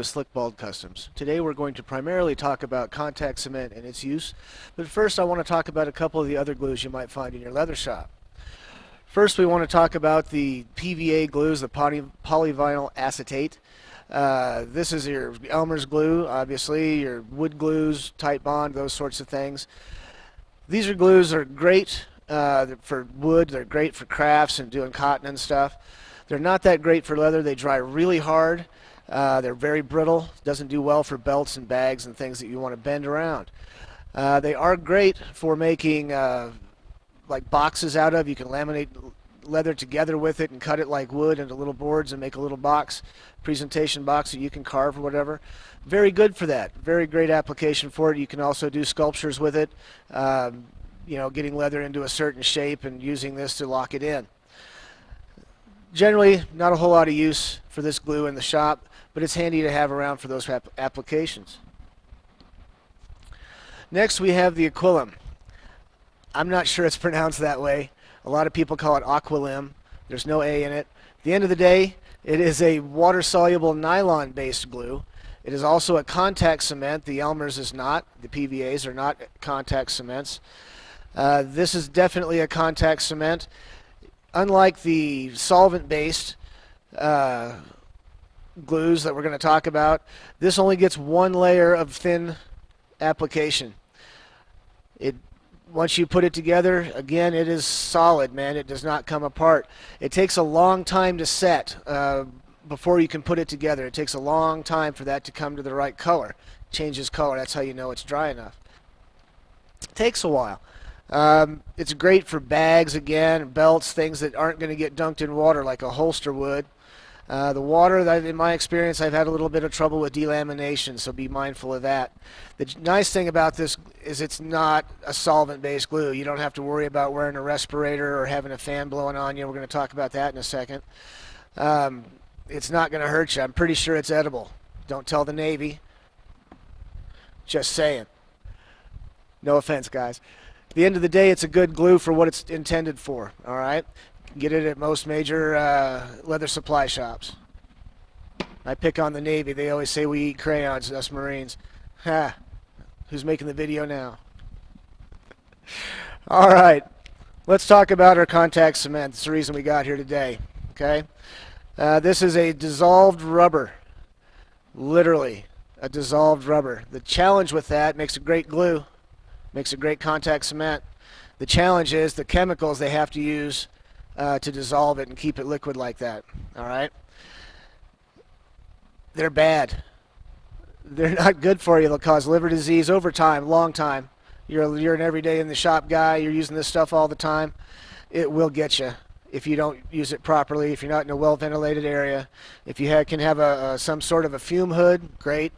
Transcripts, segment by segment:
to Slick Bald Customs. Today we're going to primarily talk about contact cement and its use, but first I want to talk about a couple of the other glues you might find in your leather shop. First we want to talk about the PVA glues, the polyvinyl acetate. This is your Elmer's glue, obviously, your wood glues, tight bond, those sorts of things. These are glues that are great for wood, they're great for crafts and doing cotton and stuff. They're not that great for leather. They dry really hard. They're very brittle. Doesn't do well for belts and bags and things that you want to bend around. They are great for making like boxes out of. You can laminate leather together with it and cut it like wood into little boards and make a little box, presentation box that you can carve or whatever. Very good for that. Very great application for it. You can also do sculptures with it. You know, getting leather into a certain shape and using this to lock it in. Generally, not a whole lot of use for this glue in the shop, but it's handy to have around for those applications. Next, we have the Aquilum. I'm not sure it's pronounced that way. A lot of people call it Aquilum. There's no A in it. At the end of the day, it is a water-soluble nylon-based glue. It is also a contact cement. The Elmer's is not. The PVAs are not contact cements. This is definitely a contact cement. Unlike the solvent-based glues that we're going to talk about, this only gets one layer of thin application. Once you put it together, again, it is solid, man. It does not come apart. It takes a long time to set before you can put it together. It takes a long time for that to come to the right color. Changes color. That's how you know it's dry enough. It takes a while. It's great for bags, again, belts, things that aren't going to get dunked in water like a holster would. The water, in my experience, I've had a little bit of trouble with delamination, so be mindful of that. The nice thing about this is it's not a solvent-based glue. You don't have to worry about wearing a respirator or having a fan blowing on you. We're going to talk about that in a second. It's not going to hurt you. I'm pretty sure it's edible. Don't tell the Navy. Just saying. No offense, guys. At the end of the day, it's a good glue for what it's intended for, all right? You can get it at most major leather supply shops. I pick on the Navy. They always say we eat crayons, us Marines. Ha! Who's making the video now? All right. Let's talk about our contact cement. That's the reason we got here today, okay? This is a dissolved rubber. Literally, a dissolved rubber. The challenge with that makes a great glue. Makes a great contact cement. The challenge is the chemicals they have to use to dissolve it and keep it liquid like that. All right? They're bad. They're not good for you. They'll cause liver disease over time, long time. You're an everyday in the shop guy. You're using this stuff all the time. It will get you if you don't use it properly, if you're not in a well-ventilated area. If you can have some sort of a fume hood, great.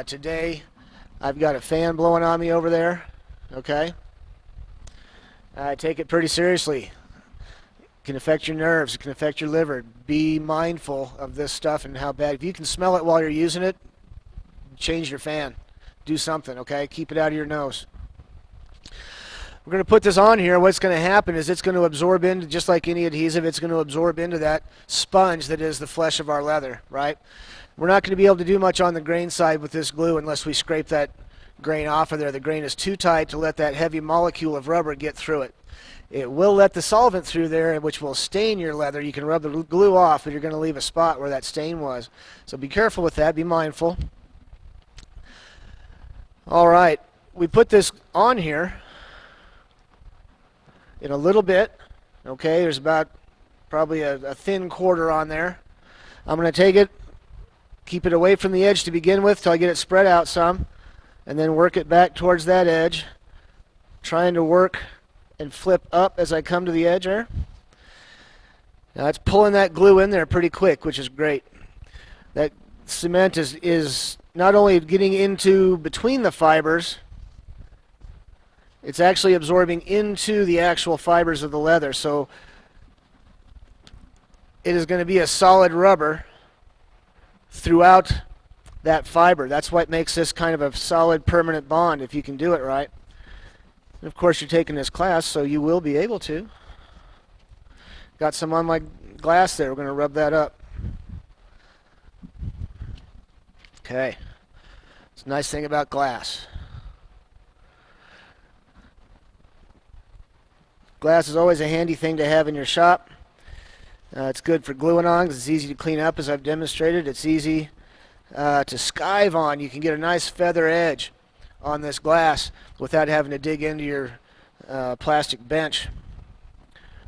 Today, I've got a fan blowing on me over there, okay? I take it pretty seriously. It can affect your nerves. It can affect your liver. Be mindful of this stuff and how bad. If you can smell it while you're using it, change your fan. Do something, okay? Keep it out of your nose. We're going to put this on here. What's going to happen is it's going to absorb into, just like any adhesive, it's going to absorb into that sponge that is the flesh of our leather, right? We're not going to be able to do much on the grain side with this glue unless we scrape that grain off of there. The grain is too tight to let that heavy molecule of rubber get through it. It will let the solvent through there, which will stain your leather. You can rub the glue off, but you're going to leave a spot where that stain was. So be careful with that. Be mindful. All right. We put this on here in a little bit. Okay, there's about probably a thin quarter on there. I'm going to take it, keep it away from the edge to begin with till I get it spread out some, and then work it back towards that edge, trying to work and flip up as I come to the edge there. Now it's pulling that glue in there pretty quick, which is great. That cement is not only getting into between the fibers, it's actually absorbing into the actual fibers of the leather, so it is going to be a solid rubber throughout that fiber. That's what makes this kind of a solid permanent bond if you can do it right. And of course, you're taking this class, so you will be able to. Got some on my glass there. We're going to rub that up. Okay. It's a nice thing about glass. Glass is always a handy thing to have in your shop. It's good for gluing on because it's easy to clean up, as I've demonstrated. It's easy to skive on. You can get a nice feather edge on this glass without having to dig into your plastic bench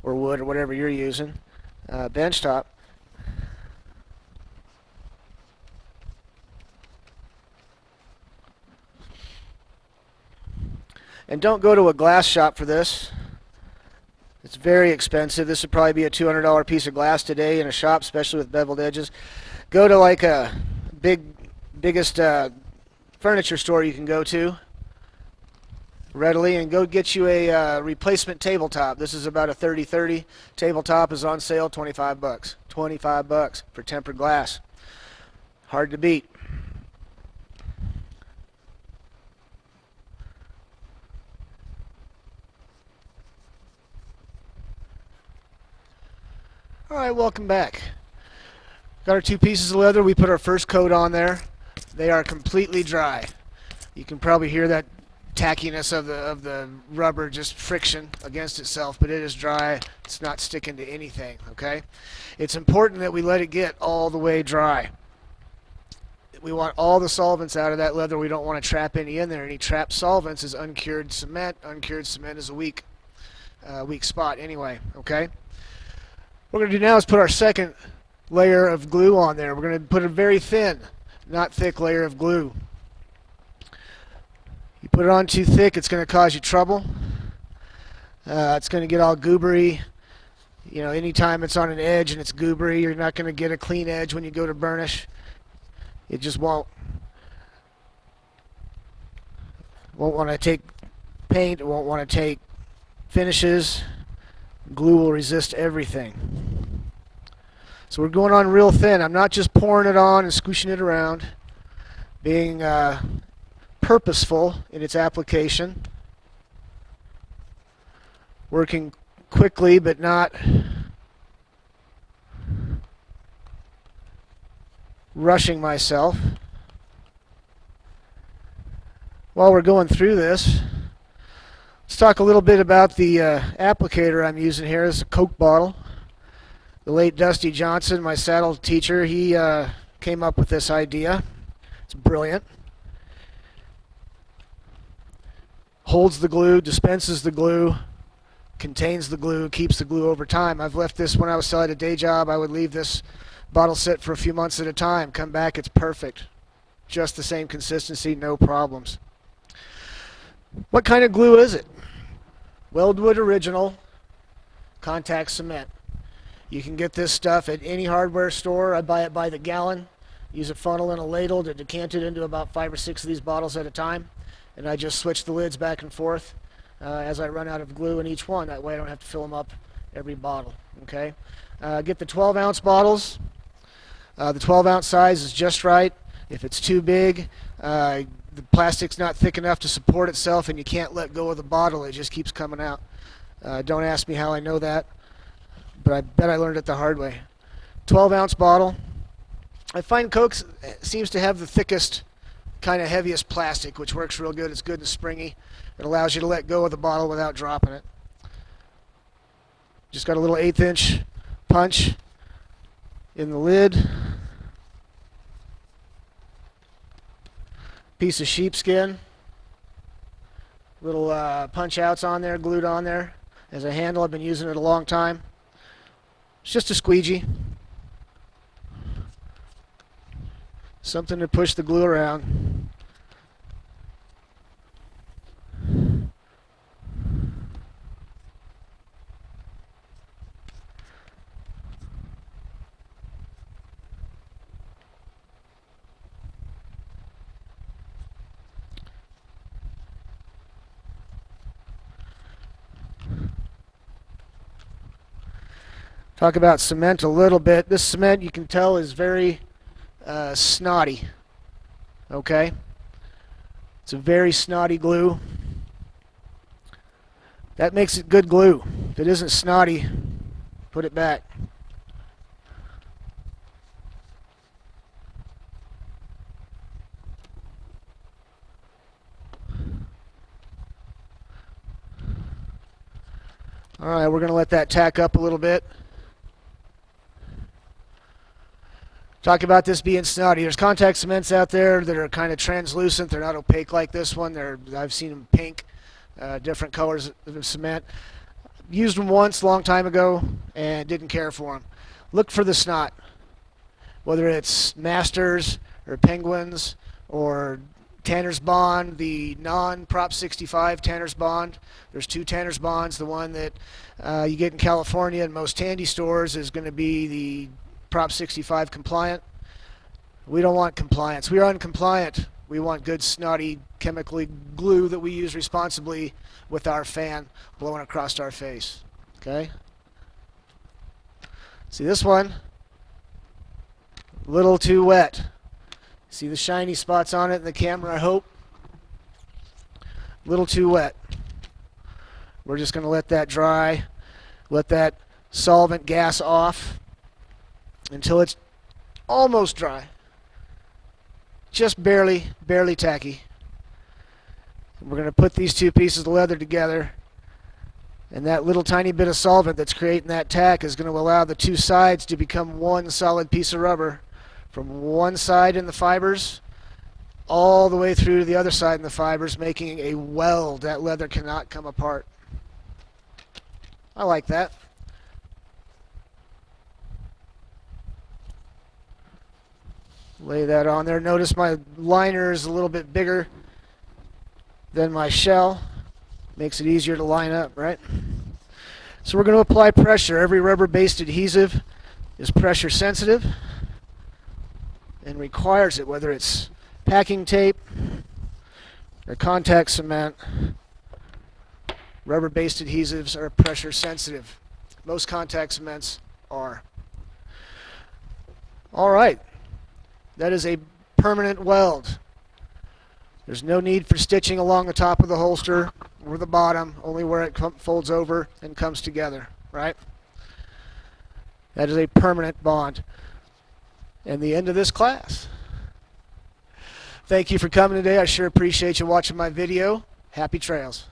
or wood or whatever you're using, bench top. And don't go to a glass shop for this. It's very expensive. This would probably be a $200 piece of glass today in a shop, especially with beveled edges. Go to like a biggest furniture store you can go to readily and go get you a replacement tabletop. This is about a 30-30. Tabletop is on sale, 25 bucks. 25 bucks for tempered glass. Hard to beat. All right, welcome back. Got our two pieces of leather. We put our first coat on there. They are completely dry. You can probably hear that tackiness of the rubber, just friction against itself, but it is dry. It's not sticking to anything, okay? It's important that we let it get all the way dry. We want all the solvents out of that leather. We don't want to trap any in there. Any trapped solvents is uncured cement. Uncured cement is a weak spot anyway, okay? What we're going to do now is put our second layer of glue on there. We're going to put a very thin, not thick layer of glue. You put it on too thick, it's going to cause you trouble. It's going to get all goobery. You know, anytime it's on an edge and it's goobery, you're not going to get a clean edge when you go to burnish. It just won't. Won't want to take paint. It won't want to take finishes. Glue will resist everything. So we're going on real thin. I'm not just pouring it on and squishing it around. Being purposeful in its application. Working quickly but not rushing myself. While we're going through this, let's talk a little bit about the applicator I'm using here. This is a Coke bottle. The late Dusty Johnson, my saddle teacher, he came up with this idea. It's brilliant. Holds the glue, dispenses the glue, contains the glue, keeps the glue over time. I've left this when I was still at a day job. I would leave this bottle sit for a few months at a time. Come back, it's perfect. Just the same consistency, no problems. What kind of glue is it? Weldwood Original Contact Cement. You can get this stuff at any hardware store. I buy it by the gallon. Use a funnel and a ladle to decant it into about 5 or 6 of these bottles at a time. And I just switch the lids back and forth as I run out of glue in each one. That way I don't have to fill them up every bottle. Okay. Get the 12-ounce bottles. The 12-ounce size is just right. If it's too big, the plastic's not thick enough to support itself and you can't let go of the bottle. It just keeps coming out. Don't ask me how I know that, but I bet I learned it the hard way. 12-ounce bottle. I find Coke seems to have the thickest, kind of heaviest plastic, which works real good. It's good and springy. It allows you to let go of the bottle without dropping it. Just got a little 1/8" punch in the lid. Piece of sheepskin. Little punch outs on there, glued on there. As a handle, I've been using it a long time. It's just a squeegee. Something to push the glue around. Talk about cement a little bit. This cement, you can tell, is very snotty. Okay? It's a very snotty glue. That makes it good glue. If it isn't snotty, put it back. All right, we're going to let that tack up a little bit. Talk about this being snotty. There's contact cements out there that are kind of translucent. They're not opaque like this one. I've seen them pink, different colors of cement. Used them once a long time ago and didn't care for them. Look for the snot, whether it's Masters or Penguins or Tanner's Bond, the non-Prop 65 Tanner's Bond. There's two Tanner's Bonds. The one that you get in California in most Tandy stores is going to be the Prop 65 compliant. We don't want compliance. We are uncompliant. We want good, snotty, chemically glue that we use responsibly with our fan blowing across our face. Okay? See this one? A little too wet. See the shiny spots on it in the camera, I hope? A little too wet. We're just going to let that dry, let that solvent gas off until it's almost dry. Just barely tacky. We're going to put these two pieces of leather together, and that little tiny bit of solvent that's creating that tack is going to allow the two sides to become one solid piece of rubber from one side in the fibers all the way through to the other side in the fibers, making a weld. That leather cannot come apart. I like that. Lay that on there. Notice my liner is a little bit bigger than my shell. Makes it easier to line up, right? So we're going to apply pressure. Every rubber-based adhesive is pressure sensitive and requires it, whether it's packing tape or contact cement. Rubber-based adhesives are pressure sensitive. Most contact cements are. All right. That is a permanent weld. There's no need for stitching along the top of the holster or the bottom, only where it folds over and comes together, right? That is a permanent bond. And the end of this class. Thank you for coming today. I sure appreciate you watching my video. Happy trails.